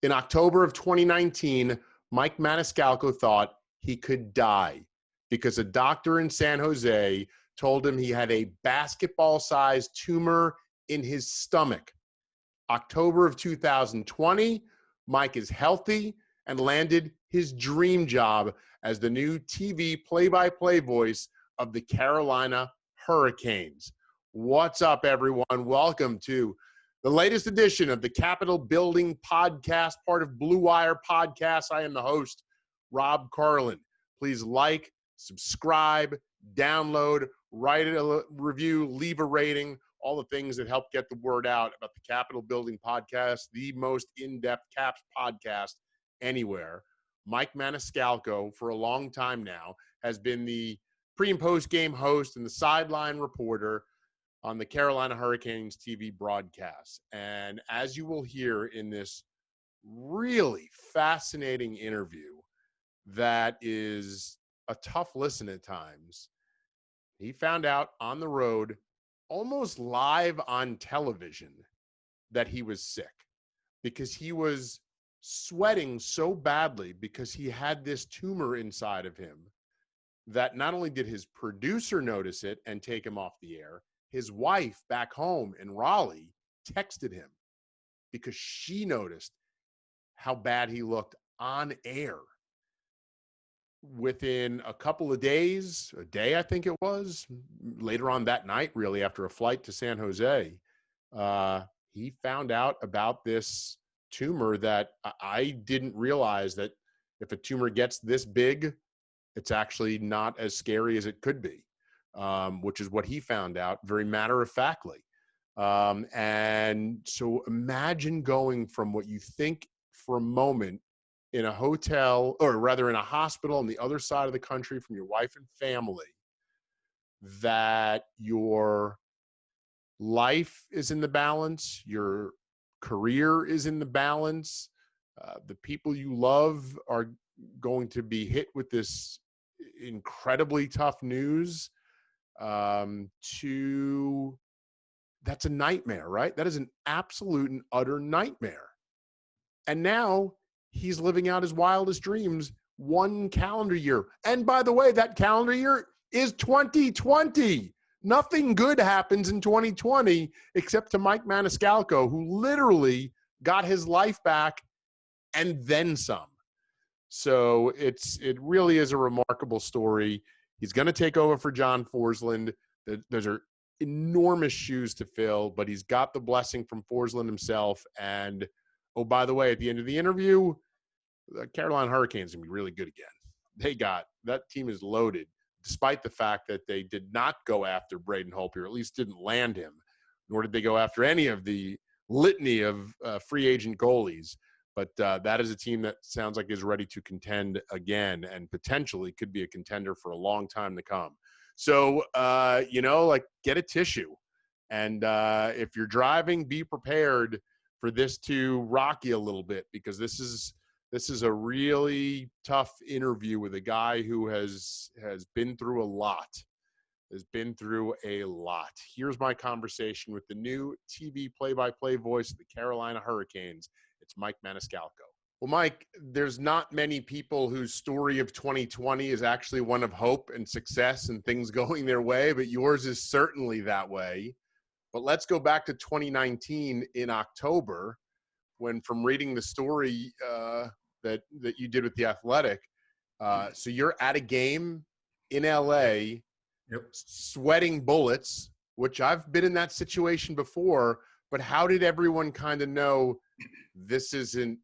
In October of 2019, Mike Maniscalco thought he could die because a doctor in San Jose told him he had a basketball-sized tumor in his stomach. October of 2020, Mike is healthy and landed his dream job as the new TV play-by-play voice of the Carolina Hurricanes. What's up, everyone? Welcome to the latest edition of the Capitol Building Podcast, part of Blue Wire Podcasts. I am the host, Rob Carlin. Please like, subscribe, download, write a review, leave a rating, all the things that help get the word out about the Capitol Building Podcast, the most in-depth Caps podcast anywhere. Mike Maniscalco, for a long time now, has been the pre- and post-game host and the sideline reporter on the Carolina Hurricanes TV broadcast. And as you will hear in this really fascinating interview that is a tough listen at times, he found out on the road, almost live on television, that he was sick because he was sweating so badly because he had this tumor inside of him that not only did his producer notice it and take him off the air, his wife back home in Raleigh texted him because she noticed how bad he looked on air. Within a couple of days, a day I think it was, later on that night, really, after a flight to San Jose, he found out about this tumor that I didn't realize that if a tumor gets this big, it's actually not as scary as it could be. Which is what he found out very matter-of-factly. And so imagine going from what you think for a moment in a hotel, or rather in a hospital on the other side of the country from your wife and family, that your life is in the balance, your career is in the balance, the people you love are going to be hit with this incredibly tough news. That's a nightmare, right? That is an absolute and utter nightmare. And now he's living out his wildest dreams one calendar year. And by the way, that calendar year is 2020. Nothing good happens in 2020 except to Mike Maniscalco, who literally got his life back and then some. So it really is a remarkable story. He's going to take over for John Forslund. Those are enormous shoes to fill, but he's got the blessing from Forslund himself. And, oh, by the way, at the end of the interview, the Carolina Hurricanes are going to be really good again. That team is loaded, despite the fact that they did not go after Braden Holtby, or at least didn't land him, nor did they go after any of the litany of free agent goalies. But that is a team that sounds like is ready to contend again and potentially could be a contender for a long time to come. So, get a tissue. And if you're driving, be prepared for this to rock you a little bit, because this is a really tough interview with a guy who has been through a lot. Here's my conversation with the new TV play-by-play voice of the Carolina Hurricanes. It's Mike Maniscalco. Well, Mike, there's not many people whose story of 2020 is actually one of hope and success and things going their way, but yours is certainly that way. But let's go back to 2019 in October, when, from reading the story that you did with The Athletic, so you're at a game in LA, yep, sweating bullets, which I've been in that situation before, but how did everyone kind of know this isn't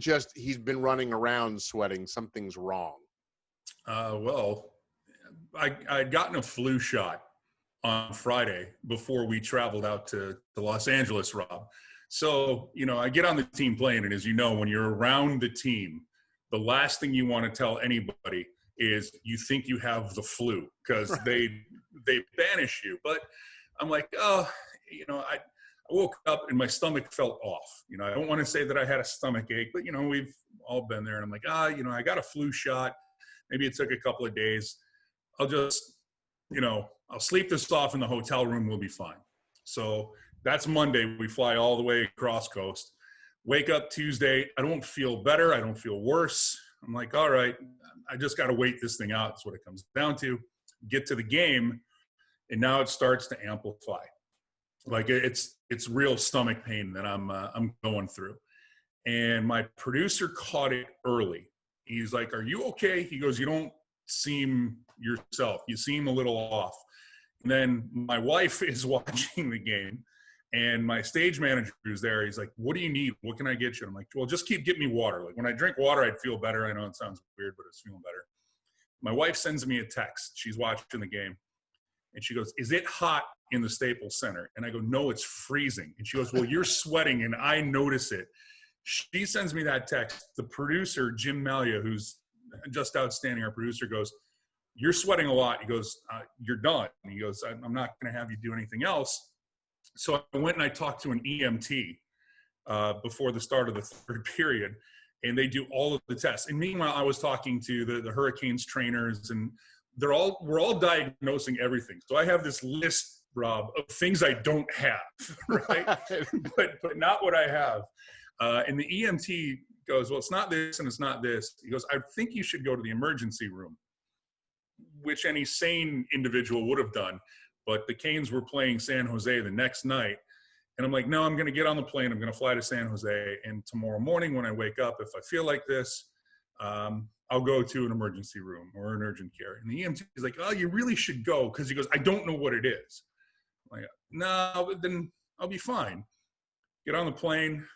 just he's been running around sweating, something's wrong? Well, I'd gotten a flu shot on Friday before we traveled out to Los Angeles, Rob. So, I get on the team plane, and as you know, when you're around the team, the last thing you want to tell anybody is you think you have the flu, because they banish you. But I'm like, I woke up and my stomach felt off. I don't want to say that I had a stomach ache, but, we've all been there. And I'm like, I got a flu shot. Maybe it took a couple of days. I'll just, I'll sleep this off in the hotel room. We'll be fine. So that's Monday. We fly all the way across coast. Wake up Tuesday. I don't feel better. I don't feel worse. I'm like, all right, I just got to wait this thing out. That's what it comes down to. Get to the game, and now it starts to amplify. Like it's real stomach pain that I'm going through. And my producer caught it early. He's like, "Are you okay?" He goes, "You don't seem yourself. You seem a little off." And then my wife is watching the game, and my stage manager who's there, he's like, "What do you need? What can I get you?" I'm like, "Well, just getting me water. Like when I drink water, I'd feel better." I know it sounds weird, but it's feeling better. My wife sends me a text. She's watching the game, and she goes, "Is it hot in the Staples Center?" And I go, "No, it's freezing." And she goes, "Well, you're sweating, and I notice it." She sends me that text. The producer, Jim Malia, who's just outstanding, our producer, goes, "You're sweating a lot." He goes, "You're done." And he goes, "I'm not going to have you do anything else." So I went and I talked to an EMT before the start of the third period, and they do all of the tests. And meanwhile, I was talking to the Hurricanes trainers, and we're all diagnosing everything. So I have this list, Rob, of things I don't have, right? but not what I have. And the EMT goes, "Well, it's not this and it's not this." He goes, "I think you should go to the emergency room," which any sane individual would have done. But the Canes were playing San Jose the next night. And I'm like, "No, I'm going to get on the plane. I'm going to fly to San Jose. And tomorrow morning when I wake up, if I feel like this, I'll go to an emergency room or an urgent care." And the EMT is like, "Oh, you really should go." Because he goes, "I don't know what it is." I'm like, "No, but then I'll be fine." Get on the plane,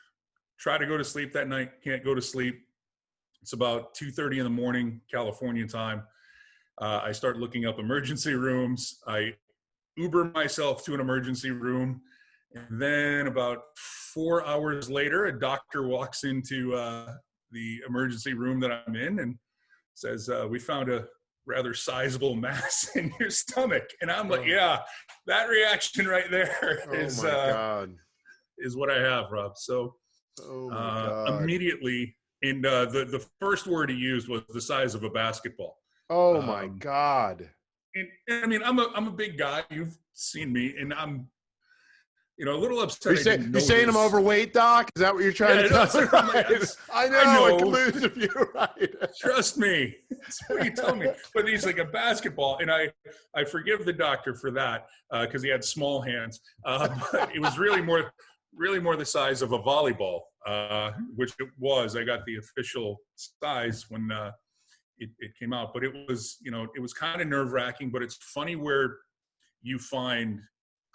try to go to sleep that night. Can't go to sleep. It's about 2:30 in the morning, California time. I start looking up emergency rooms. I Uber myself to an emergency room. And then about 4 hours later, a doctor walks into the emergency room that I'm in and says, "We found a rather sizable mass in your stomach." And I'm like, "Yeah, that reaction right there is what I have, Rob." So immediately, and the first word he used was the size of a basketball. Oh my God. And I mean, I'm a big guy. You've seen me, and I'm, a little upset. You're saying I'm overweight, Doc? Is that what you're trying to tell me? Right. I know. I could lose if you're right. Trust me. That's what you tell me. But he's like a basketball, and I forgive the doctor for that because he had small hands. But it was really more the size of a volleyball, which it was. I got the official size when it came out. But it was kind of nerve-wracking. But it's funny where you find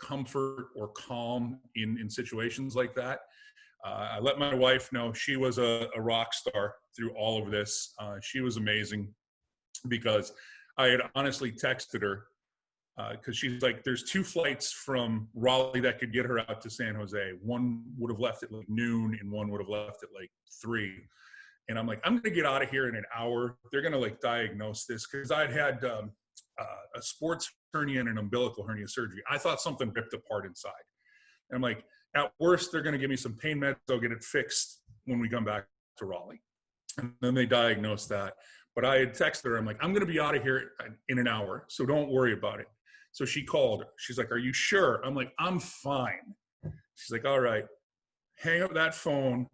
comfort or calm in situations like that. I let my wife know. She was a rock star through all of this. She was amazing because I had honestly texted her because she's like, "There's 2 flights from Raleigh that could get her out to San Jose. One would have left at like noon and one would have left at like 3. And I'm like, "I'm going to get out of here in an hour. They're going to like diagnose this." Because I'd had a sports hernia and an umbilical hernia surgery. I thought something ripped apart inside. And I'm like, at worst, they're going to give me some pain meds. They'll get it fixed when we come back to Raleigh. And then they diagnosed that. But I had texted her. I'm like, "I'm going to be out of here in an hour, so don't worry about it." So she called. She's like, "Are you sure?" I'm like, "I'm fine." She's like, "All right." Hang up that phone.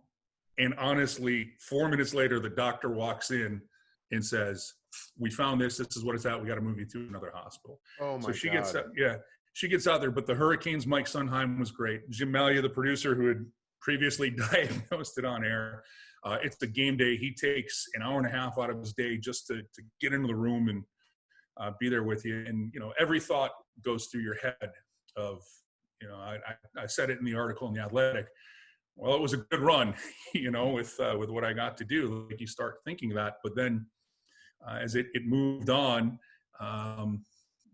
And honestly, 4 minutes later, the doctor walks in and says, "We found this. This is what it's at. We got to move you to another hospital." Oh my So she God. she gets out there. But the Hurricanes, Mike Sundheim was great. Jim Malia, the producer who had previously diagnosed it on air. It's the game day. He takes an hour and a half out of his day just to get into the room and be there with you. And, every thought goes through your head of, I said it in the article in The Athletic. Well, it was a good run, with what I got to do. Like you start thinking that, but then as it moved on,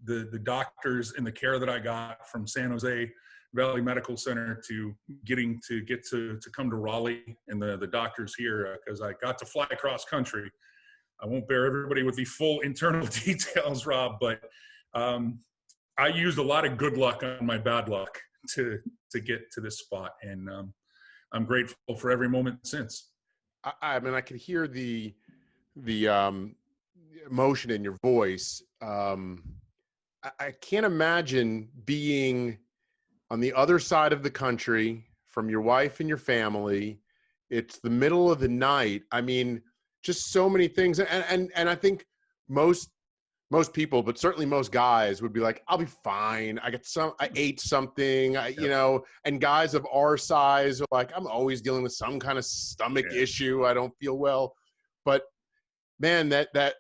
the doctors and the care that I got from San Jose Valley Medical Center to get to come to Raleigh, and the doctors here, because I got to fly across country. I won't bear everybody with the full internal details, Rob, but I used a lot of good luck on my bad luck to get to this spot, and I'm grateful for every moment since. I mean, I can hear the emotion in your voice. I can't imagine being on the other side of the country from your wife and your family, It's the middle of the night. I mean, just so many things. And I think most people, but certainly most guys would be like, I'll be fine. I ate something, you know, and guys of our size are like, I'm always dealing with some kind of stomach issue. I don't feel well. But man, that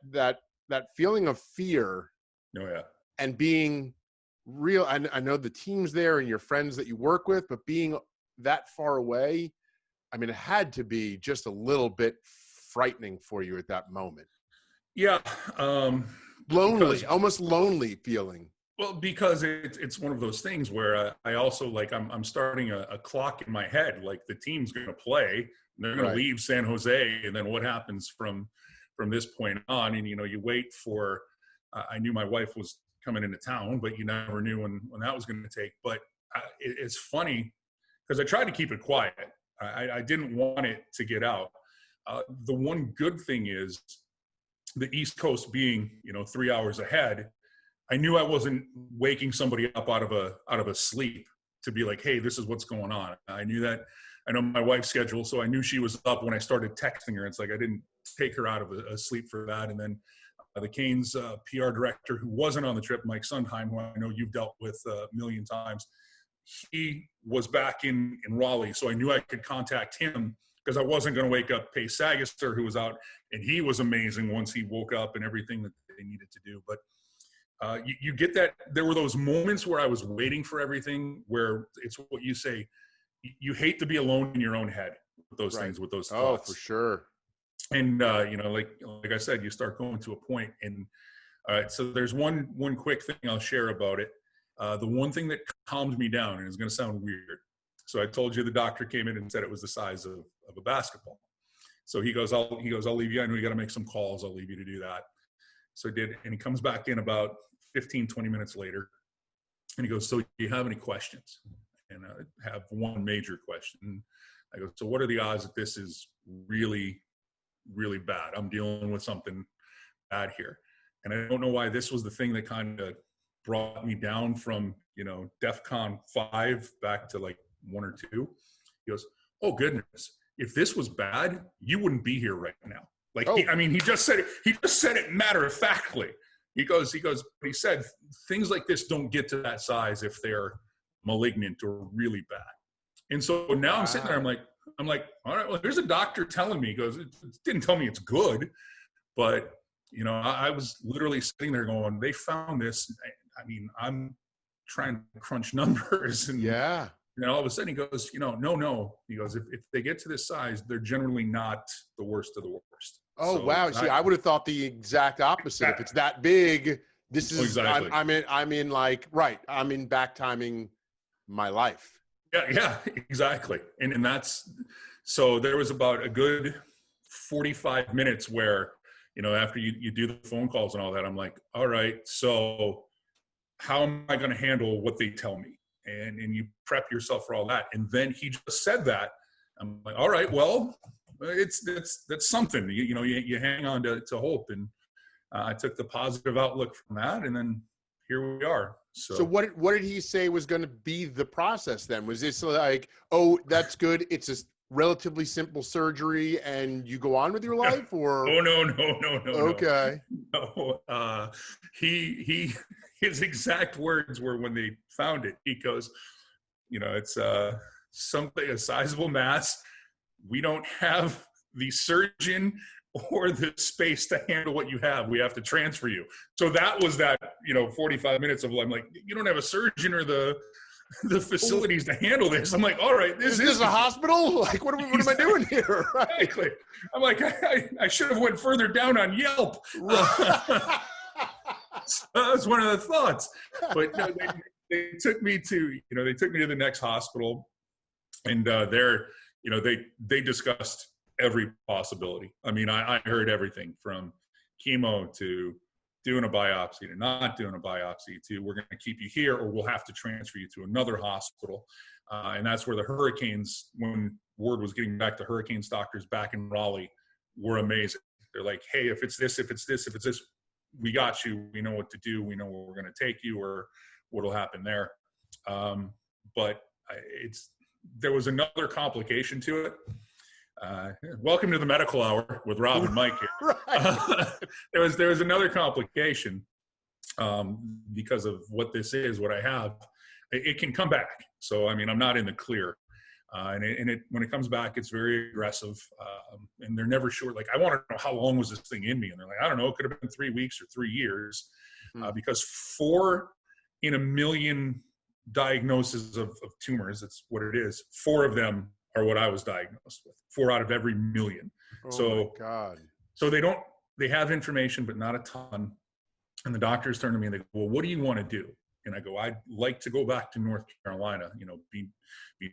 feeling of fear and being real. I know the team's there and your friends that you work with, but being that far away, I mean, it had to be just a little bit frightening for you at that moment. Yeah. Lonely, almost lonely feeling. Well, because it's one of those things where I also, like, I'm starting a clock in my head, like the team's going to play, and they're going to leave San Jose, and then what happens from this point on? And, you know, you wait for, I knew my wife was coming into town, but you never knew when that was going to take. But it's funny because I tried to keep it quiet. I didn't want it to get out. The one good thing is the East Coast being, you know, 3 hours ahead, I knew I wasn't waking somebody up out of a sleep to be like, hey, this is what's going on. I knew that. I know my wife's schedule, so I knew she was up when I started texting her. It's like I didn't take her out of a sleep for that. And then the Canes PR director, who wasn't on the trip, Mike Sondheim, who I know you've dealt with a million times, he was back in Raleigh, so I knew I could contact him because I wasn't going to wake up Pace Sagaster, who was out, and he was amazing once he woke up and everything that they needed to do. But you get that. There were those moments where I was waiting for everything, where it's what you say, you hate to be alone in your own head with those things, with those thoughts. Oh, for sure. And, you know, like I said, you start going to a point. And all right, so there's one quick thing I'll share about it. The one thing that calmed me down, and it's going to sound weird. So I told you the doctor came in and said it was the size of a basketball. So he goes, I'll leave you. I know you got to make some calls. I'll leave you to do that. So I did. And he comes back in about 15, 20 minutes later. And he goes, so do you have any questions? And I have one major question. I go, so what are the odds that this is really, really bad? I'm dealing with something bad here. And I don't know why this was the thing that kind of brought me down from, you know, DEFCON 5 back to like 1 or 2. He goes, oh goodness, if this was bad, you wouldn't be here right now. Like, he just said it matter of factly. He said things like this don't get to that size if they're malignant or really bad. And so now I'm sitting there, I'm like, all right, well, there's a doctor telling me, he goes, it didn't tell me it's good, but you know, I was literally sitting there going, they found this. I mean, I'm trying to crunch numbers, and all of a sudden he goes, you know, no. He goes, if they get to this size, they're generally not the worst of the worst. Oh, so wow. See, I would have thought the exact opposite. If it's that big, this is, exactly. I'm in back timing my life. Yeah, exactly. And that's, so there was about a good 45 minutes where, you know, after you do the phone calls and all that, I'm like, all right, so how am I going to handle what they tell me? And you prep yourself for all that. And then he just said that. I'm like, all right, well, that's something. You hang on to hope. And I took the positive outlook from that, and then here we are. So what did he say was going to be the process then? Was this like, oh, that's good, it's a relatively simple surgery and you go on with your life, or? Oh, no. Okay. No. His exact words were, when they found it, he goes, you know, it's something, a sizable mass. We don't have the surgeon or the space to handle what you have. We have to transfer you. So that was that, 45 minutes of, I'm like, you don't have a surgeon or the facilities to handle this. I'm like, all right, this is a hospital? Like, what am I doing here? Right. Exactly. I'm like, I should have went further down on Yelp. So that was one of the thoughts. But no, they took me to the next hospital, and they discussed every possibility. I mean, I heard everything from chemo to doing a biopsy to not doing a biopsy to we're going to keep you here or we'll have to transfer you to another hospital. And that's where the Hurricanes, when word was getting back to Hurricanes doctors back in Raleigh, were amazing. They're like, hey, if it's this, we got you. We know what to do. We know where we're going to take you or what'll happen there. But there was another complication to it. Welcome to the medical hour with Rob and Mike here. Right. There was another complication because of what this is, what I have. It can come back. So, I mean, I'm not in the clear. When it comes back, it's very aggressive. And they're never sure. Like, I want to know how long was this thing in me? And they're like, I don't know. It could have been 3 weeks or 3 years. Because 4 in a million diagnoses of tumors, that's what it is. 4 of them are what I was diagnosed with. 4 out of every million. Oh my God. So they have information, but not a ton. And the doctors turn to me and they go, well, what do you want to do? And I go, I'd like to go back to North Carolina, be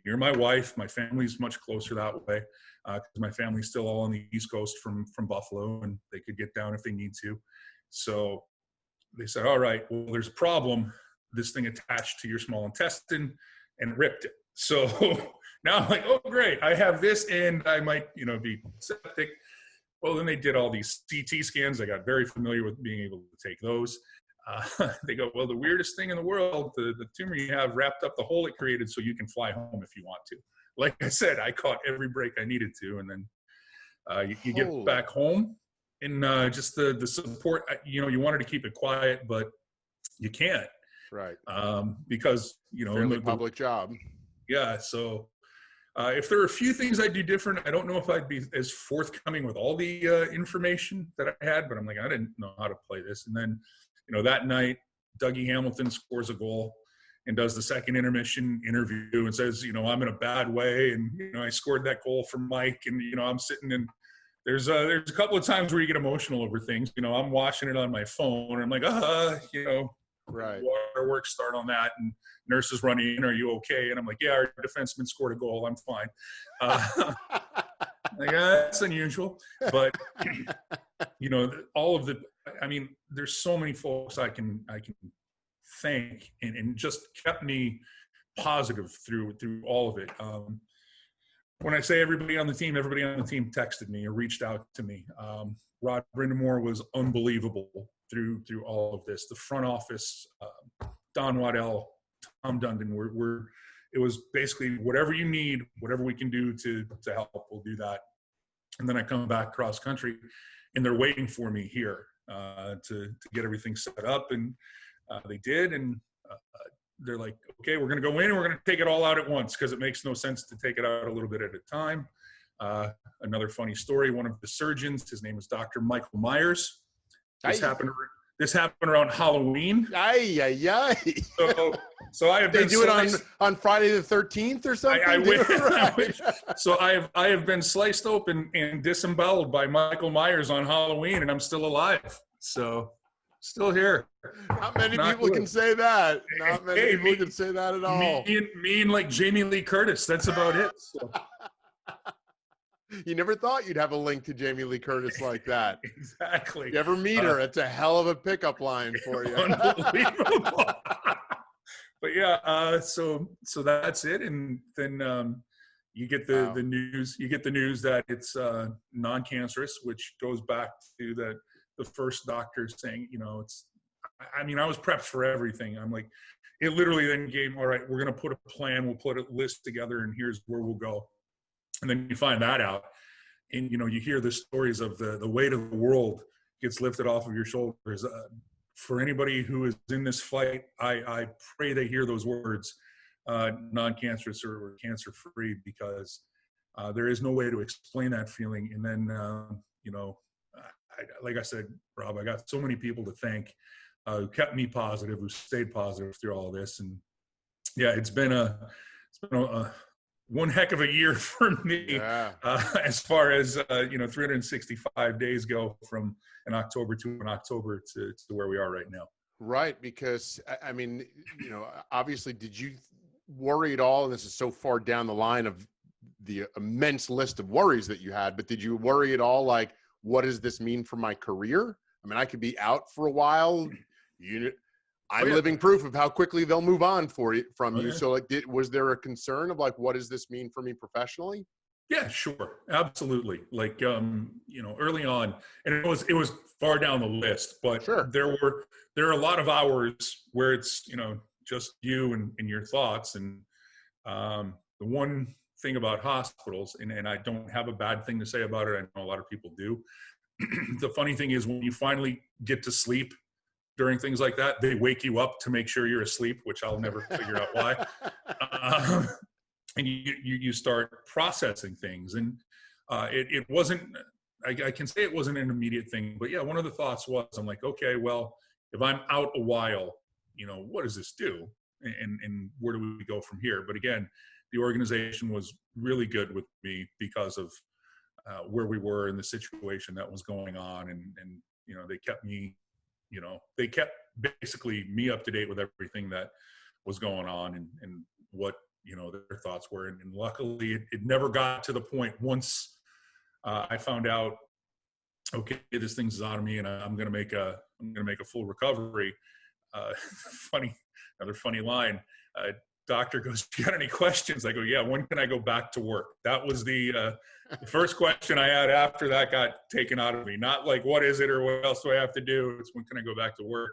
near my wife. My family's much closer that way because my family's still all on the East Coast from Buffalo, and they could get down if they need to. So they said, all right, well, there's a problem. This thing attached to your small intestine and ripped it. So now I'm like, oh, great. I have this and I might, be septic. Well, then they did all these CT scans. I got very familiar with being able to take those. They go, well, the weirdest thing in the world, the tumor you have wrapped up the hole it created so you can fly home if you want to. Like I said, I caught every break I needed to. And then you get back home and just the support, you wanted to keep it quiet, but you can't. Right. Because, fairly public job. Yeah. So if there are a few things I'd do different, I don't know if I'd be as forthcoming with all the information that I had, but I'm like, I didn't know how to play this. And then, that night, Dougie Hamilton scores a goal and does the second intermission interview and says, I'm in a bad way. And, I scored that goal for Mike. And, I'm sitting in, there's a couple of times where you get emotional over things. I'm watching it on my phone and I'm like, right. Waterworks start on that. And nurses running in, are you okay? And I'm like, yeah, our defenseman scored a goal. I'm fine. That's unusual. But, all of there's so many folks I can thank and just kept me positive through all of it. When I say everybody on the team texted me or reached out to me. Rod Brindamore was unbelievable through all of this. The front office, Don Waddell, Tom Dundon, it was basically whatever you need, whatever we can do to help, we'll do that. And then I come back cross country and they're waiting for me here to get everything set up. And they did. And they're like, okay, we're going to go in and we're going to take it all out at once because it makes no sense to take it out a little bit at a time. Another funny story, one of the surgeons, his name is Dr. Michael Myers. This happened around Halloween. So I have been. They do it on Friday the 13th or something. I wish. So I have been sliced open and disemboweled by Michael Myers on Halloween, and I'm still alive. So still here. Not many people can say that. Not many people can say that at all. Me and like Jamie Lee Curtis. That's about it. So. You never thought you'd have a link to Jamie Lee Curtis like that. Exactly. You ever meet her? It's a hell of a pickup line for you. Unbelievable. But yeah, so that's it. And then you get the news. You get the news that it's non-cancerous, which goes back to the first doctor saying, it's. I was prepped for everything. I'm like, it literally then gave, all right, we're going to put a plan. We'll put a list together, and here's where we'll go. And then you find that out, and you hear the stories of the weight of the world gets lifted off of your shoulders. For anybody who is in this fight, I pray they hear those words, non-cancerous or cancer-free, because there is no way to explain that feeling. And then, like I said, Rob, I got so many people to thank who kept me positive, who stayed positive through all of this. And yeah, it's been a one heck of a year for me, as far as 365 days go from an October to where we are right now. Right, because obviously, did you worry at all? And this is so far down the line of the immense list of worries that you had, but did you worry at all? Like, what does this mean for my career? I could be out for a while. I'm living proof of how quickly they'll move on from you. So was there a concern of like, what does this mean for me professionally? Yeah, sure. Absolutely. Like, early on, and it was far down the list, but sure. there are a lot of hours where it's, just you and your thoughts. And the one thing about hospitals, and I don't have a bad thing to say about it. I know a lot of people do. The funny thing is when you finally get to sleep during things like that, they wake you up to make sure you're asleep, which I'll never figure out why. And you start processing things. And it wasn't, I can say it wasn't an immediate thing, but yeah, one of the thoughts was, I'm like, okay, well, if I'm out a while, what does this do? And where do we go from here? But again, the organization was really good with me because of where we were in the situation that was going on. And they kept me, they kept basically me up to date with everything that was going on and what, their thoughts were. And luckily it never got to the point once I found out, okay, this thing's out of me and I'm going to make a full recovery. Another funny line. Doctor goes, "You got any questions?" I go, "Yeah, when can I go back to work?" That was the first question I had after that got taken out of me. Not like, what is it or what else do I have to do? It's when can I go back to work?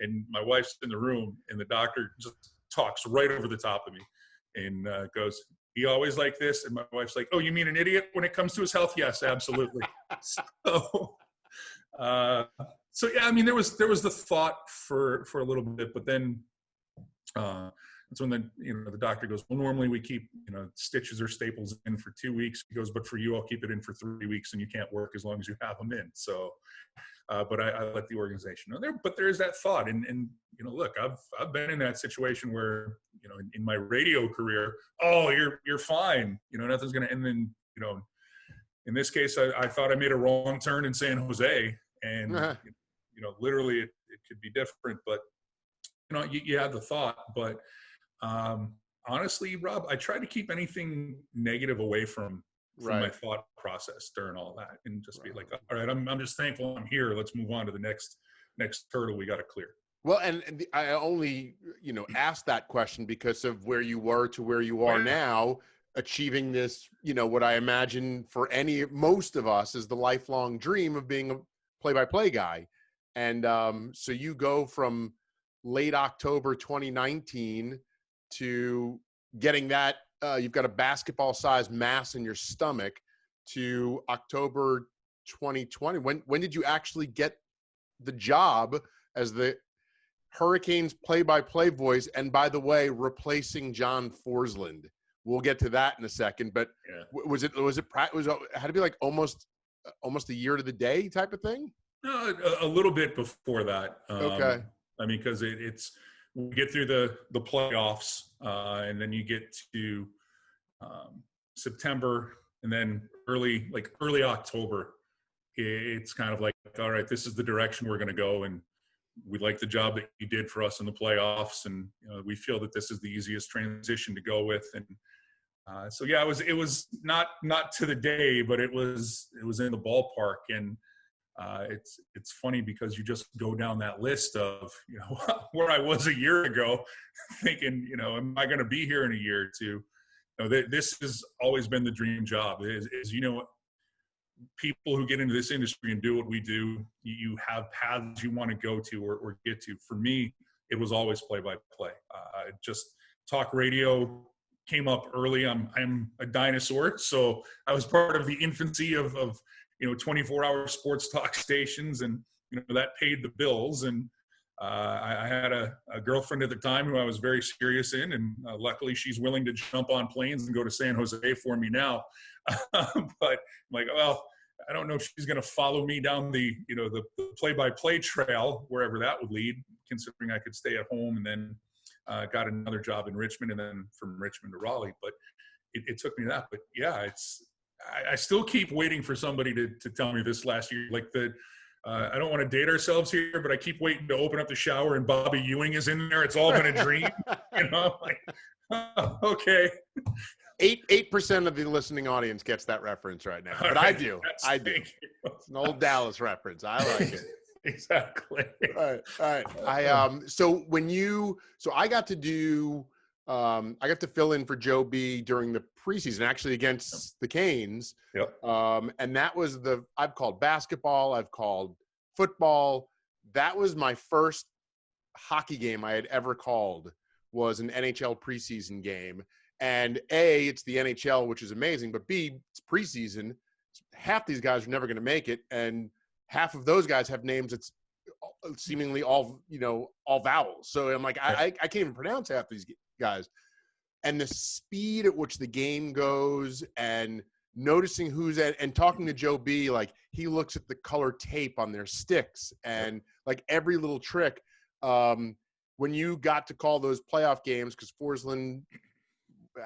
And my wife's in the room and the doctor just talks right over the top of me and goes, "He always like this?" And my wife's like, "Oh, you mean an idiot when it comes to his health?" Yes, absolutely. So yeah, I mean, there was the thought for a little bit, but then that's when the doctor goes, "Well, normally we keep stitches or staples in for 2 weeks." He goes, "But for you, I'll keep it in for 3 weeks, and you can't work as long as you have them in." So, but I let the organization know there. But there is that thought, and look, I've been in that situation where in my radio career, oh, you're fine, nothing's gonna, and then in this case, I thought I made a wrong turn in San Jose, and literally it could be different, but you have the thought. But honestly, Rob, I try to keep anything negative away from my thought process during all that, and just be like, all right, I'm just thankful I'm here. Let's move on to the next hurdle we got to clear. Well, and I only asked that question because of where you were to where you are now, achieving this, what I imagine for most of us is the lifelong dream of being a play-by-play guy. And so you go from late October 2019 to getting that, you've got a basketball-sized mass in your stomach, to October 2020. When did you actually get the job as the Hurricanes play-by-play voice? And by the way, replacing John Forslund. We'll get to that in a second. But was it had to be like almost a year to the day type of thing? No, a little bit before that. Okay. I mean, because it's we get through the playoffs, and then you get to September, and then early October, it's kind of like, all right, this is the direction we're going to go, and we like the job that you did for us in the playoffs, and we feel that this is the easiest transition to go with. And so yeah, it was not to the day, but it was in the ballpark. And it's funny because you just go down that list of where I was a year ago, thinking am I going to be here in a year or two? This has always been the dream job. Is people who get into this industry and do what we do, you have paths you want to go to or get to. For me, it was always play-by-play. Just talk radio came up early. I'm a dinosaur, so I was part of the infancy of 24-hour sports talk stations, and that paid the bills. And I had a girlfriend at the time who I was very serious in, and luckily she's willing to jump on planes and go to San Jose for me now. But I'm like, well, I don't know if she's going to follow me down the play-by-play trail, wherever that would lead, considering I could stay at home, and then got another job in Richmond, and then from Richmond to Raleigh. But it took me that. But yeah, I still keep waiting for somebody to tell me this last year, like I don't want to date ourselves here, but I keep waiting to open up the shower and Bobby Ewing is in there. It's all been a dream, like, oh, okay. 8% of the listening audience gets that reference right now, but I do. It's an old Dallas reference. I like it. Exactly. All right. So I got to fill in for Joe B during the preseason, actually against the Canes. Yep. And that was I've called basketball, I've called football. That was my first hockey game I had ever called, was an NHL preseason game. And A, it's the NHL, which is amazing, but B, it's preseason. Half these guys are never going to make it, and half of those guys have names that's seemingly all vowels. So I'm like, I can't even pronounce half these guys. And the speed at which the game goes, and noticing who's at, and talking to Joe B, like he looks at the color tape on their sticks and like every little trick. When you got to call those playoff games, because Forslund,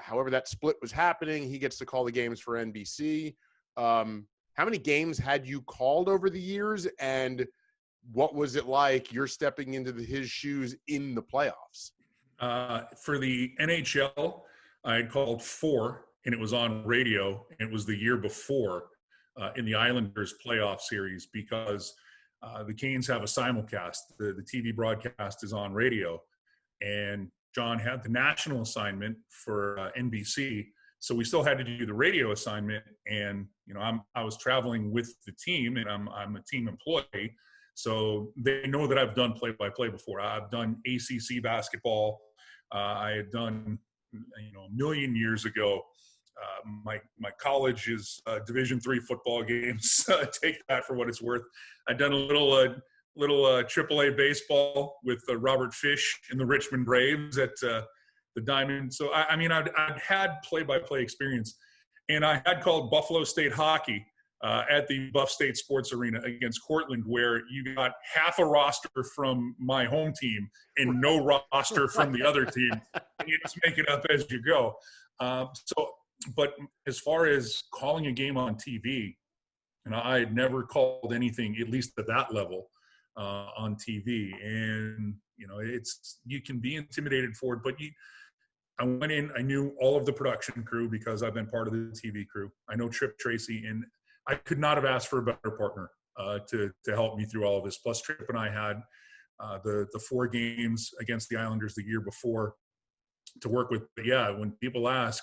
however that split was happening, he gets to call the games for NBC. How many games had you called over the years, and what was it like you're stepping into his shoes in the playoffs? For the NHL, I had called 4, and it was on radio. And it was the year before in the Islanders playoff series, because the Canes have a simulcast. The TV broadcast is on radio, and John had the national assignment for NBC. So we still had to do the radio assignment, and I was traveling with the team, and I'm a team employee, so they know that I've done play-by-play before. I've done ACC basketball. I had done, a million years ago. My college is Division III football games. Take that for what it's worth. I'd done a little AAA baseball with Robert Fish and the Richmond Braves at the Diamond. So, I'd had play-by-play experience. And I had called Buffalo State hockey at the Buff State Sports Arena against Cortland, where you got half a roster from my home team and no roster from the other team. And you just make it up as you go. But as far as calling a game on TV, I had never called anything, at least at that level, on TV. And, you can be intimidated for it, but I went in, I knew all of the production crew because I've been part of the TV crew. I know Trip Tracy, and I could not have asked for a better partner to help me through all of this. Plus, Trip and I had the 4 games against the Islanders the year before to work with. But yeah, when people ask,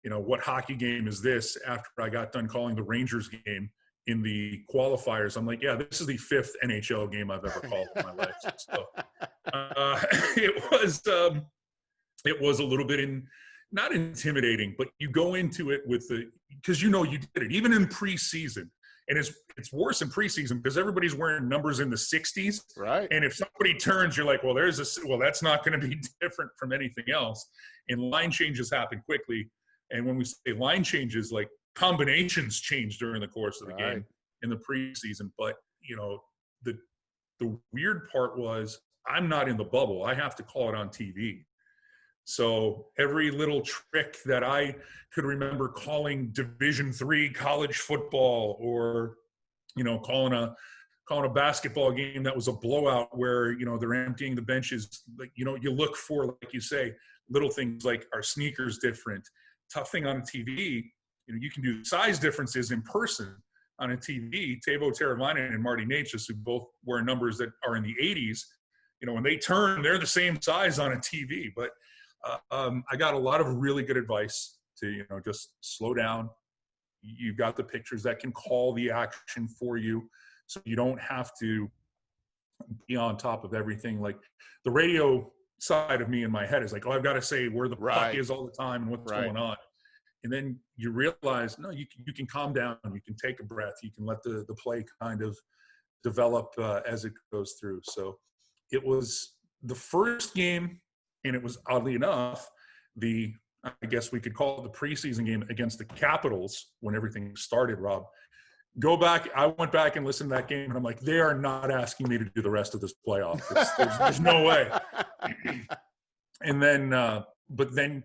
what hockey game is this, after I got done calling the Rangers game in the qualifiers, I'm like, yeah, this is the 5th NHL game I've ever called in my life. So it was a little bit not intimidating, but you go into it because you did it, even in preseason. And it's worse in preseason because everybody's wearing numbers in the 60s. Right. And if somebody turns, you're like, well, that's not going to be different from anything else. And line changes happen quickly. And when we say line changes, like combinations change during the course of the game in the preseason. But, the weird part was I'm not in the bubble. I have to call it on TV. So every little trick that I could remember calling Division III college football, or, calling a basketball game that was a blowout where, they're emptying the benches, like, you look for, like you say, little things like, are sneakers different? Tough thing on a TV, you can do size differences in person. On a TV, Tavo Teravainen and Marty Natchez, who both wear numbers that are in the 80s, when they turn, they're the same size on a TV. But I got a lot of really good advice to, just slow down. You've got the pictures that can call the action for you, so you don't have to be on top of everything. Like the radio side of me in my head is like, oh, I've got to say where the puck is all the time and what's going on. And then you realize, no, you can calm down. You can take a breath. You can let the play kind of develop as it goes through. So it was the first game, and it was, oddly enough, I guess we could call it the preseason game against the Capitals when everything started, Rob. I went back and listened to that game, and I'm like, they are not asking me to do the rest of this playoff. There's no way. And then, but then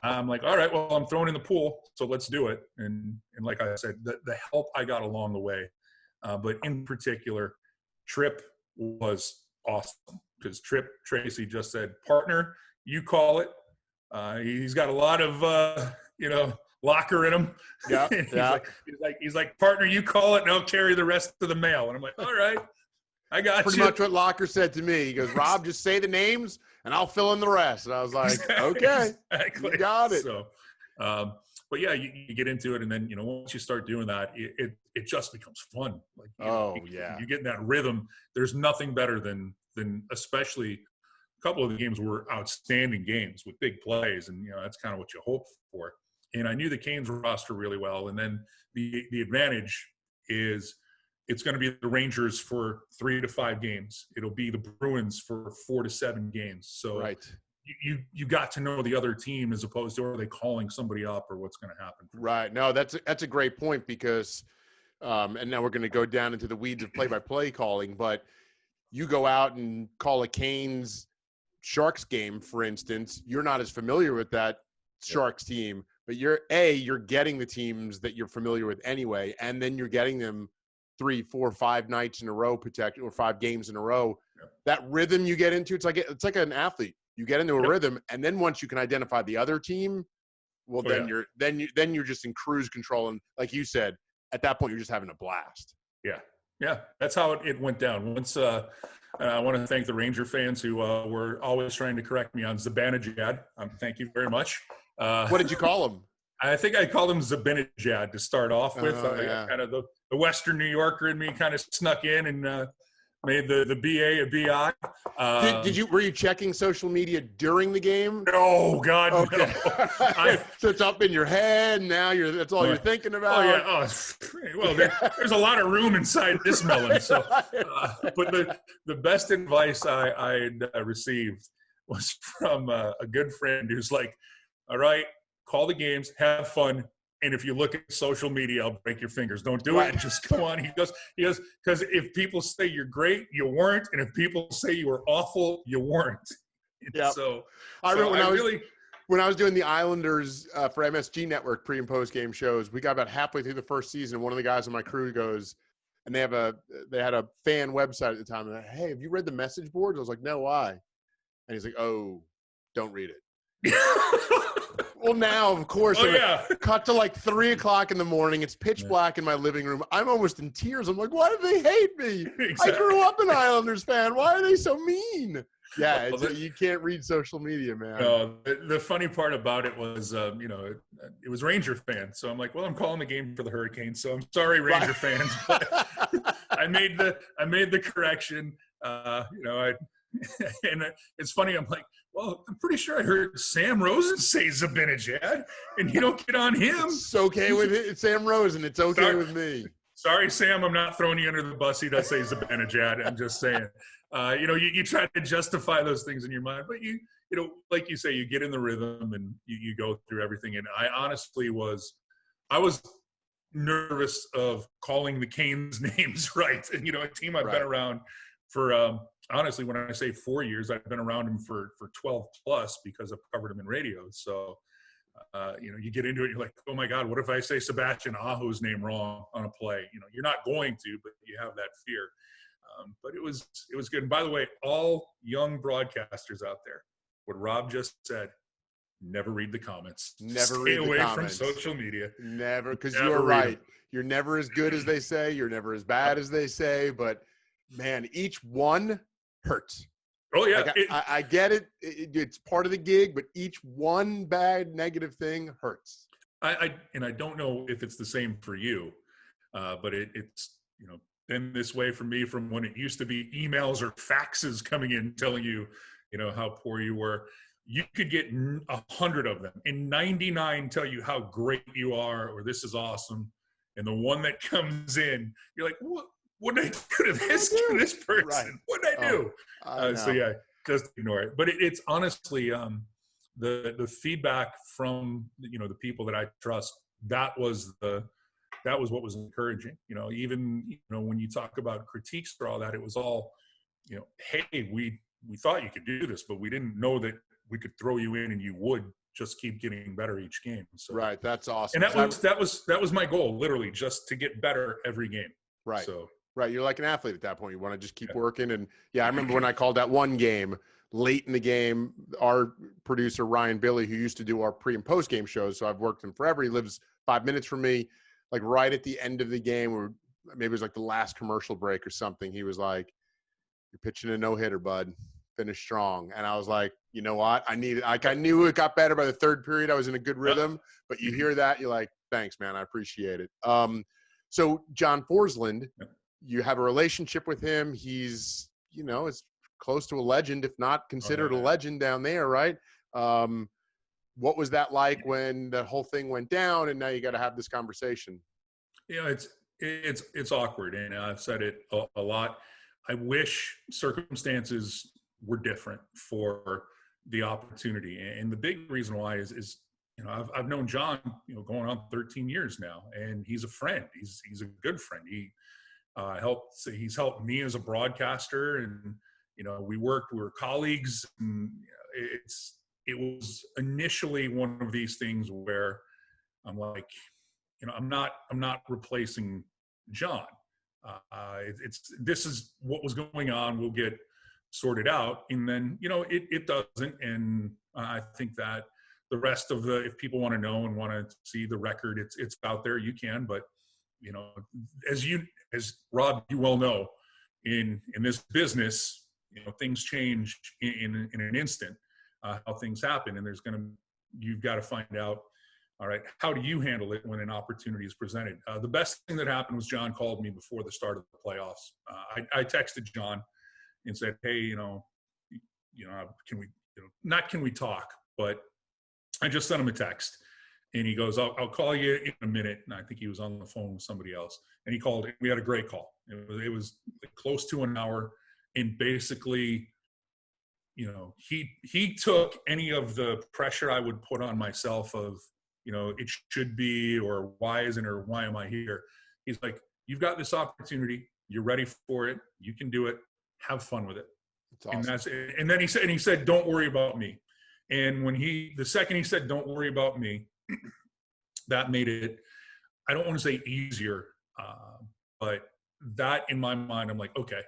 I'm like, all right, well, I'm thrown in the pool, so let's do it. And like I said, the help I got along the way, but in particular, Trip was awesome, because Trip Tracy just said, partner, you call it. He's got a lot of, locker in him. Yeah. He's like, partner, you call it, and I'll carry the rest of the mail. And I'm like, all right, I got Pretty much what Locker said to me. He goes, Rob, just say the names and I'll fill in the rest. And I was like, okay, exactly. You got it. So, but yeah, you get into it, and then, once you start doing that, it just becomes fun. Like, you get in that rhythm. There's nothing better than especially couple of the games were outstanding games with big plays, and that's kind of what you hope for. And I knew the Canes roster really well, and then the advantage is it's going to be the Rangers for 3 to 5 games. It'll be the Bruins for 4 to 7 games. So right. you got to know the other team as opposed to are they calling somebody up or what's going to happen. Right. No, that's a great point because, and now we're going to go down into the weeds of play-by-play calling, but you go out and call a Canes Sharks game, for instance, you're not as familiar with that Sharks team, but you're getting the teams that you're familiar with anyway, and then you're getting them 3, 4, 5 nights in a row, or 5 games in a row. Yep. That rhythm you get into, it's like an athlete. You get into a rhythm, and then once you can identify the other team, well, then you're just in cruise control, and like you said, at that point you're just having a blast. Yeah, that's how it went down. Once I want to thank the Ranger fans who were always trying to correct me on Zibanejad. Thank you very much. What did you call him? I think I called him Zibanejad to start off with. Yeah. Kind of the Western New Yorker in me kind of snuck in and made the BA a BI. Were you checking social media during the game? No, God, okay. No. So it's up in your head. Now that's all you're thinking about. Oh yeah. Well, there's a lot of room inside this melon. So, but the best advice I received was from a good friend who's like, "All right, call the games, have fun." And if you look at social media, I'll break your fingers. Don't do it. Just go on. He goes, because if people say you're great, you weren't. And if people say you were awful, you weren't. Yeah. So I remember when I was doing the Islanders for MSG Network pre and post game shows, we got about halfway through the first season. One of the guys on my crew goes, and they had a fan website at the time. And hey, have you read the message boards? I was like, no, why? And he's like, oh, don't read it. Well, now, of course, cut to like 3 o'clock in the morning. It's pitch black in my living room. I'm almost in tears. I'm like, why do they hate me? Exactly. I grew up an Islanders fan. Why are they so mean? Yeah, you can't read social media, man. The funny part about it was, it was Ranger fans. So I'm like, well, I'm calling the game for the Hurricanes. So I'm sorry, Ranger fans. But I made the correction. And it's funny. I'm like, well, I'm pretty sure I heard Sam Rosen say Zibanejad, and you don't get on him. It's okay with it. It's Sam Rosen. It's okay with me. Sorry, Sam. I'm not throwing you under the bus. He does say Zibanejad. I'm just saying. You try to justify those things in your mind, but like you say, you get in the rhythm and you go through everything. And I honestly was nervous of calling the Canes names right. And a team I've been around for. Honestly, when I say 4 years, I've been around him for 12 plus because I've covered him in radio. So, you get into it, you're like, oh my God, what if I say Sebastian Aho's name wrong on a play? You're not going to, but you have that fear. But it was good. And by the way, all young broadcasters out there, what Rob just said, never read the comments. Never read the comments. Stay away from social media. Never, because you're right. You're never as good as they say. You're never as bad as they say. But, man, each one hurts. Oh yeah, like I get it. It's part of the gig, but each one bad negative thing hurts. I don't know if it's the same for you, but it's been this way for me from when it used to be emails or faxes coming in telling you how poor you were. You could get 100 of them, and 99 tell you how great you are or this is awesome, and the one that comes in, you're like, what did I do to this person? Right. What did I do? So yeah, just ignore it. But it's honestly the feedback from the people that I trust. That was what was encouraging. Even when you talk about critiques for all that, it was all hey, we thought you could do this, but we didn't know that we could throw you in and you would just keep getting better each game. So right, that's awesome. And that was my goal, literally, just to get better every game. Right. So. Right, you're like an athlete at that point. You want to just keep working. And, I remember when I called that one game, late in the game, our producer, Ryan Billy, who used to do our pre- and post-game shows, so I've worked with him forever. He lives 5 minutes from me. Like right at the end of the game, or maybe it was like the last commercial break or something, he was like, you're pitching a no-hitter, bud. Finish strong. And I was like, you know what? I knew it got better by the third period. I was in a good rhythm. But you hear that, you're like, thanks, man. I appreciate it. So John Forslund, you have a relationship with him. He's, it's close to a legend, if not considered Oh, a yeah. legend down there, right? What was that like when the whole thing went down and now you got to have this conversation? It's awkward, and I've said it a lot. I wish circumstances were different for the opportunity, and the big reason why is I've known John going on 13 years now, and he's a friend. He's a good friend. He's helped me as a broadcaster, and we were colleagues, and it was initially one of these things where I'm like, I'm not replacing John. This is what was going on. We'll get sorted out, and then it doesn't. And I think that the rest of if people want to know and want to see the record, it's out there. You can, but as Rob, you well know, in this business, things change in an instant. How things happen, and you've got to find out. All right, how do you handle it when an opportunity is presented? The best thing that happened was John called me before the start of the playoffs. I texted John and said, "Hey, can we, not can we talk?" But I just sent him a text, and he goes, "I'll call you in a minute." And I think he was on the phone with somebody else, and he called. We had a great call. It was close to an hour, and basically, he took any of the pressure I would put on myself of, it should be, or why isn't, or why am I here? He's like, you've got this opportunity. You're ready for it. You can do it. Have fun with it. It's awesome. And then he said, don't worry about me. And the second he said, don't worry about me, that made it, I don't want to say easier, but that in my mind, I'm like, okay,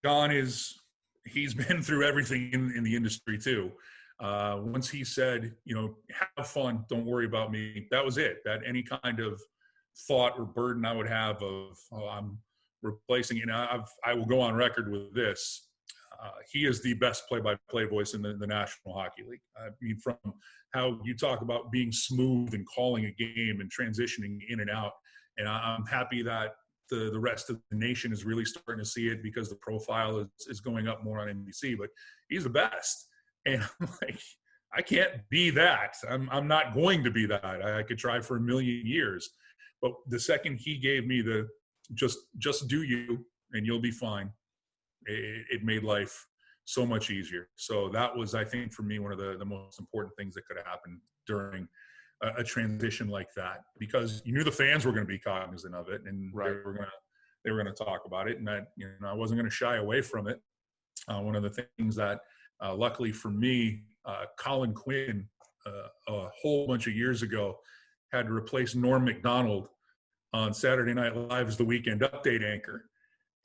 John he's been through everything in the industry too. Once he said, have fun, don't worry about me, that was it. That any kind of thought or burden I would have of, I'm replacing, I will go on record with this. He is the best play-by-play voice in the National Hockey League. I mean, from how you talk about being smooth and calling a game and transitioning in and out. And I'm happy that the rest of the nation is really starting to see it, because the profile is going up more on NBC, but he's the best. And I'm like, I can't be that. I'm not going to be that. I could try for a million years. But the second he gave me the just do you and you'll be fine, it made life so much easier. So that was, I think, for me, one of the most important things that could happen during a transition like that, because you knew the fans were going to be cognizant of it, and Right. they were going to talk about it, and that I wasn't going to shy away from it. One of the things that luckily for me, Colin Quinn a whole bunch of years ago had to replace Norm Macdonald on Saturday Night Live as the weekend update anchor.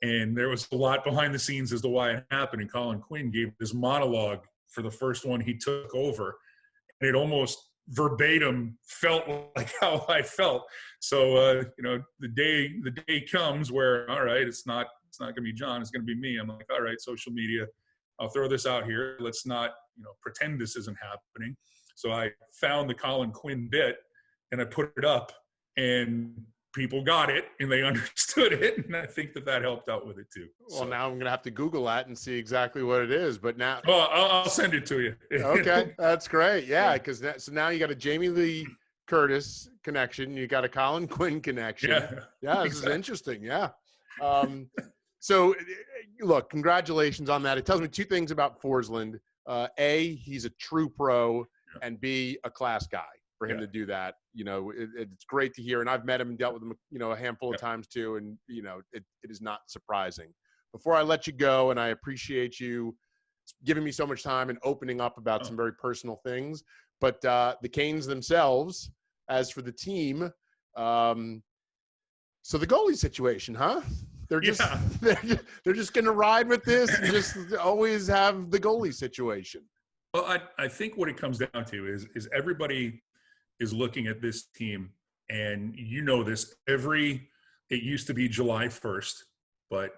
And there was a lot behind the scenes as to why it happened. And Colin Quinn gave this monologue for the first one he took over. And it almost verbatim felt like how I felt. So, the day comes where, all right, it's not going to be John, it's going to be me. I'm like, all right, social media, I'll throw this out here. Let's not, pretend this isn't happening. So I found the Colin Quinn bit and I put it up, and people got it and they understood it. And I think that helped out with it too. Well, now I'm going to have to Google that and see exactly what it is. But now, I'll send it to you. Okay, that's great. Yeah, because so now you got a Jamie Lee Curtis connection. You got a Colin Quinn connection. Yeah, this is interesting. Yeah. So, look, congratulations on that. It tells me two things about Forslund. A, he's a true pro, and B, a class guy for him to do that. It's great to hear. And I've met him and dealt with him, a handful of times too. And, it is not surprising. Before I let you go, and I appreciate you giving me so much time and opening up about some very personal things, but the Canes themselves, as for the team, so the goalie situation, huh? They're just they're just going to ride with this and just always have the goalie situation. Well, I think what it comes down to is everybody is looking at this team, and this, it used to be July 1st, but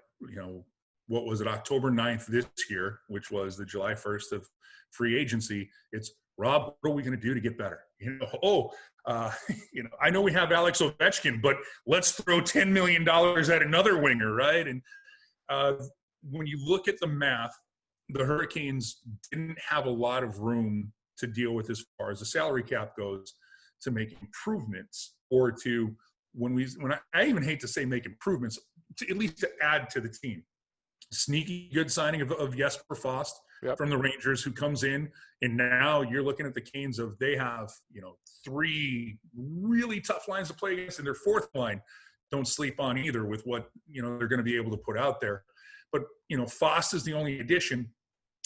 what was it, October 9th this year, which was the July 1st of free agency. It's, Rob, what are we going to do to get better? I know we have Alex Ovechkin, but let's throw $10 million at another winger, right? And when you look at the math, the Hurricanes didn't have a lot of room to deal with as far as the salary cap goes to make improvements, or to I even hate to say make improvements, to at least to add to the team. Sneaky good signing of Jesper Fast from the Rangers, who comes in, and now you're looking at the Canes of, they have, 3 really tough lines to play against, and their fourth line don't sleep on either with what, they're going to be able to put out there. But, Fast is the only addition.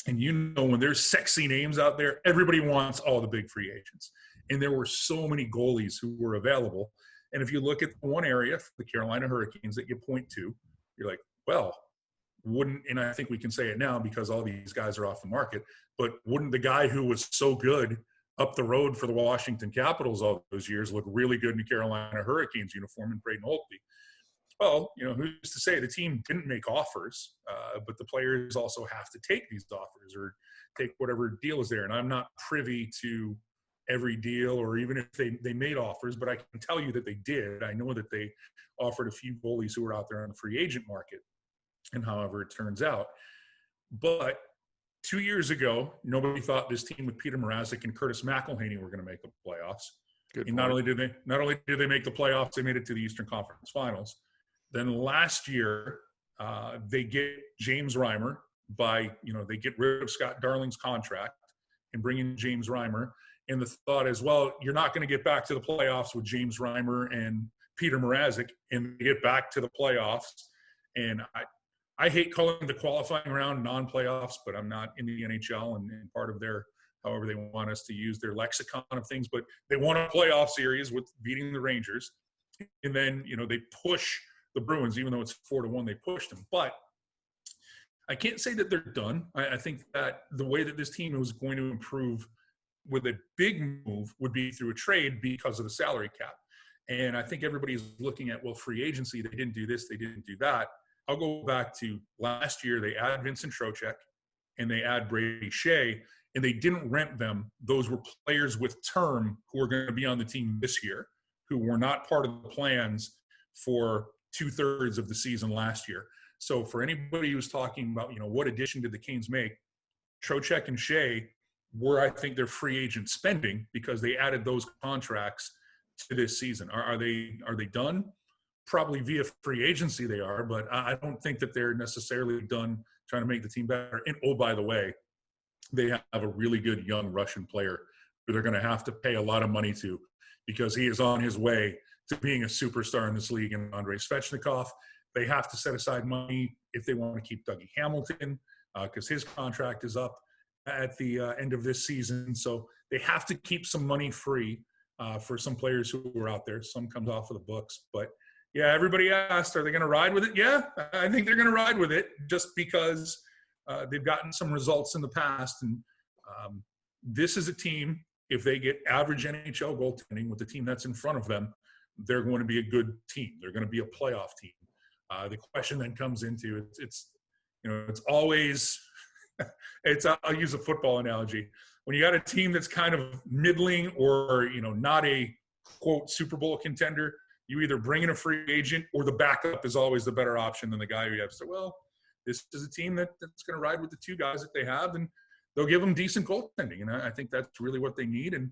And when there's sexy names out there, everybody wants all the big free agents. And there were so many goalies who were available. And if you look at the one area for the Carolina Hurricanes that you point to, you're like, well, and I think we can say it now because all these guys are off the market, but wouldn't the guy who was so good up the road for the Washington Capitals all those years look really good in the Carolina Hurricanes uniform in Braden Holtby? Well, who's to say the team didn't make offers, but the players also have to take these offers or take whatever deal is there. And I'm not privy to every deal, or even if they made offers, but I can tell you that they did. I know that they offered a few goalies who were out there on the free agent market, and however it turns out. But 2 years ago, nobody thought this team with Peter Mrazek and Curtis McElhaney were going to make the playoffs. And not only did they make the playoffs, they made it to the Eastern Conference Finals. Then last year, they get James Reimer they get rid of Scott Darling's contract and bring in James Reimer. And the thought is, well, you're not going to get back to the playoffs with James Reimer and Peter Mrazek, and get back to the playoffs. And I hate calling the qualifying round non-playoffs, but I'm not in the NHL and part of their, however they want us to use their lexicon of things. But they won a playoff series with beating the Rangers. And then, they push the Bruins, even though it's 4-1, they pushed them. But I can't say that they're done. I think that the way that this team was going to improve with a big move would be through a trade because of the salary cap. And I think everybody's looking at, well, free agency, they didn't do this, they didn't do that. I'll go back to last year. They add Vincent Trocheck and they add Brady Shea, and they didn't rent them. Those were players with term who are going to be on the team this year, who were not part of the plans for 2/3 of the season last year. So for anybody who's talking about, what addition did the Canes make, Trocheck and Shea were, I think, their free agent spending because they added those contracts to this season. Are they done? Probably via free agency they are, but I don't think that they're necessarily done trying to make the team better. And oh, by the way, they have a really good young Russian player who they're going to have to pay a lot of money to, because he is on his way to being a superstar in this league, and Andrei Svechnikov. They have to set aside money if they want to keep Dougie Hamilton, because his contract is up at the end of this season. So they have to keep some money free for some players who are out there. Some comes off of the books. But, yeah, everybody asked, are they going to ride with it? Yeah, I think they're going to ride with it just because they've gotten some results in the past. And this is a team, if they get average NHL goaltending with the team that's in front of them, they're going to be a good team. They're going to be a playoff team. The question then comes into it's always I'll use a football analogy. When you got a team that's kind of middling or not a quote Super Bowl contender, you either bring in a free agent or the backup is always the better option than the guy who you have. So, well, this is a team that's going to ride with the two guys that they have, and they'll give them decent goaltending. And I think that's really what they need. And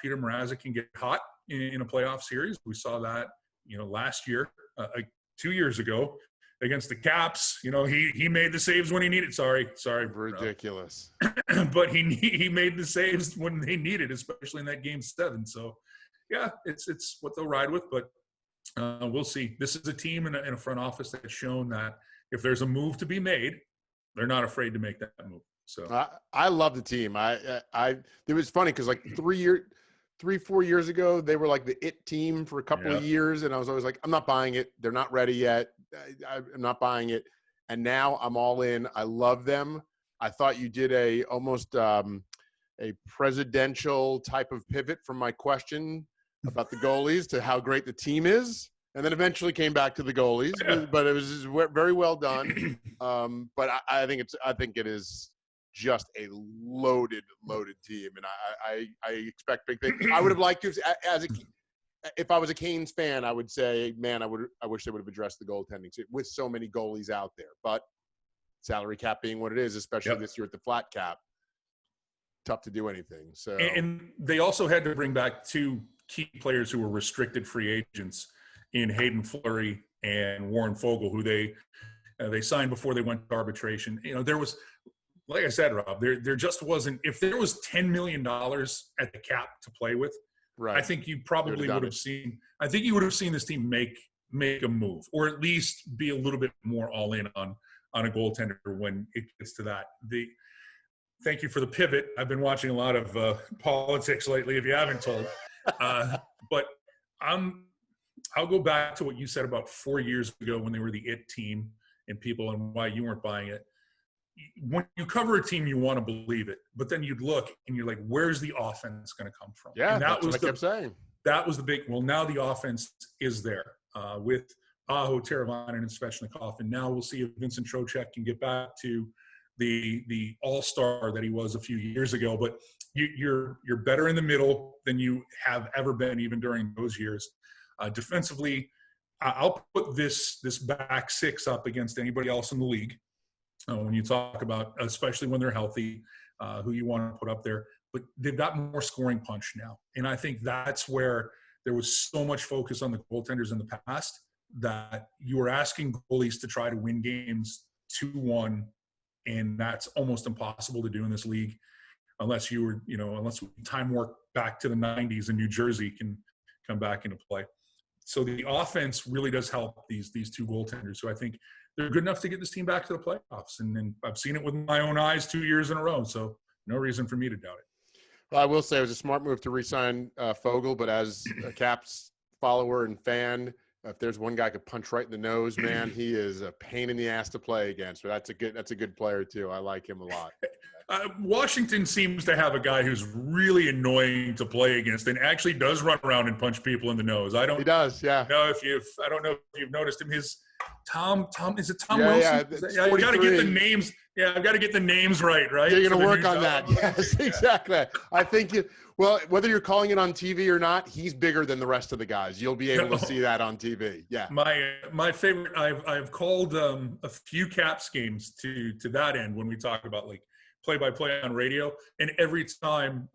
Peter Mrazek can get hot in a playoff series. We saw that, last year, 2 years ago against the Caps. He made the saves when he needed. Sorry. Ridiculous. But he made the saves when they needed, especially in that Game 7. So, yeah, it's what they'll ride with. But we'll see. This is a team in a front office that's shown that if there's a move to be made, they're not afraid to make that move. So I love the team. It was funny because like 3-4 years ago, they were like the it team for a couple of years. And I was always like, I'm not buying it. They're not ready yet. I'm not buying it. And now I'm all in. I love them. I thought you did almost a presidential type of pivot from my question about the goalies to how great the team is. And then eventually came back to the goalies, but it was very well done. But I think it is just a loaded team, and I expect big things. I would have liked to, if I was a Canes fan, I would say, man, I wish they would have addressed the goaltending with so many goalies out there. But salary cap being what it is, especially this year at the flat cap, tough to do anything. So, and they also had to bring back 2 key players who were restricted free agents in Hayden Fleury and Warren Fogle, who they signed before they went to arbitration. You know, there was, like I said, Rob, there just wasn't. If there was $10 million at the cap to play with, right, I think you probably would have seen. I think you would have seen this team make a move, or at least be a little bit more all in on a goaltender when it gets to that. Thank you for the pivot. I've been watching a lot of politics lately, if you haven't told. But I'll go back to what you said about 4 years ago when they were the it team and people, and why you weren't buying it. When you cover a team, you want to believe it, but then you'd look and you're like, where's the offense going to come from? Yeah, and that's what I kept saying. That was the big, well, now the offense is there with Aho, Teravainen, and Svechnikov. And now we'll see if Vincent Trocheck can get back to the all-star that he was a few years ago. But you're better in the middle than you have ever been, even during those years. Defensively, I'll put this back 6 up against anybody else in the league. When you talk about, especially when they're healthy, who you want to put up there. But they've got more scoring punch now. And I think that's where there was so much focus on the goaltenders in the past, that you were asking goalies to try to win games 2-1, and that's almost impossible to do in this league unless you were, unless time work back to the 90s and New Jersey can come back into play. So the offense really does help these 2 goaltenders, who I think they're good enough to get this team back to the playoffs. And I've seen it with my own eyes 2 years in a row, so no reason for me to doubt it. Well, I will say it was a smart move to re-sign Fogle, but as a Caps follower and fan, if there's one guy could punch right in the nose, man, he is a pain in the ass to play against. But that's a good player too. I like him a lot. Washington seems to have a guy who's really annoying to play against, and actually does run around and punch people in the nose. He does, yeah. I don't know if you've noticed him. His Tom is it Tom yeah, Wilson? Yeah, I got to get the names. Yeah, I've got to get the names right. You're going to work on that. Yes, exactly. I think whether you're calling it on TV or not, he's bigger than the rest of the guys. You'll be able to see that on TV. Yeah. My favorite. I've called a few Caps games to that end when we talk about like play-by-play on radio, and every time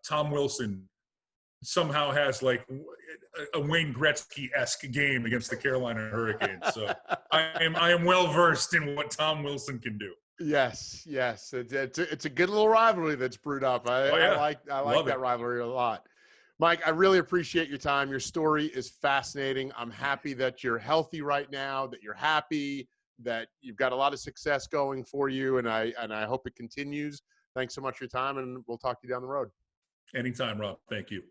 Tom Wilson somehow has like a Wayne Gretzky-esque game against the Carolina Hurricanes. So I am well versed in what Tom Wilson can do. Yes. It's a good little rivalry that's brewed up. I like that rivalry a lot. Mike, I really appreciate your time. Your story is fascinating. I'm happy that you're healthy right now, that you're happy, that you've got a lot of success going for you, and I hope it continues. Thanks so much for your time, and we'll talk to you down the road. Anytime, Rob. Thank you.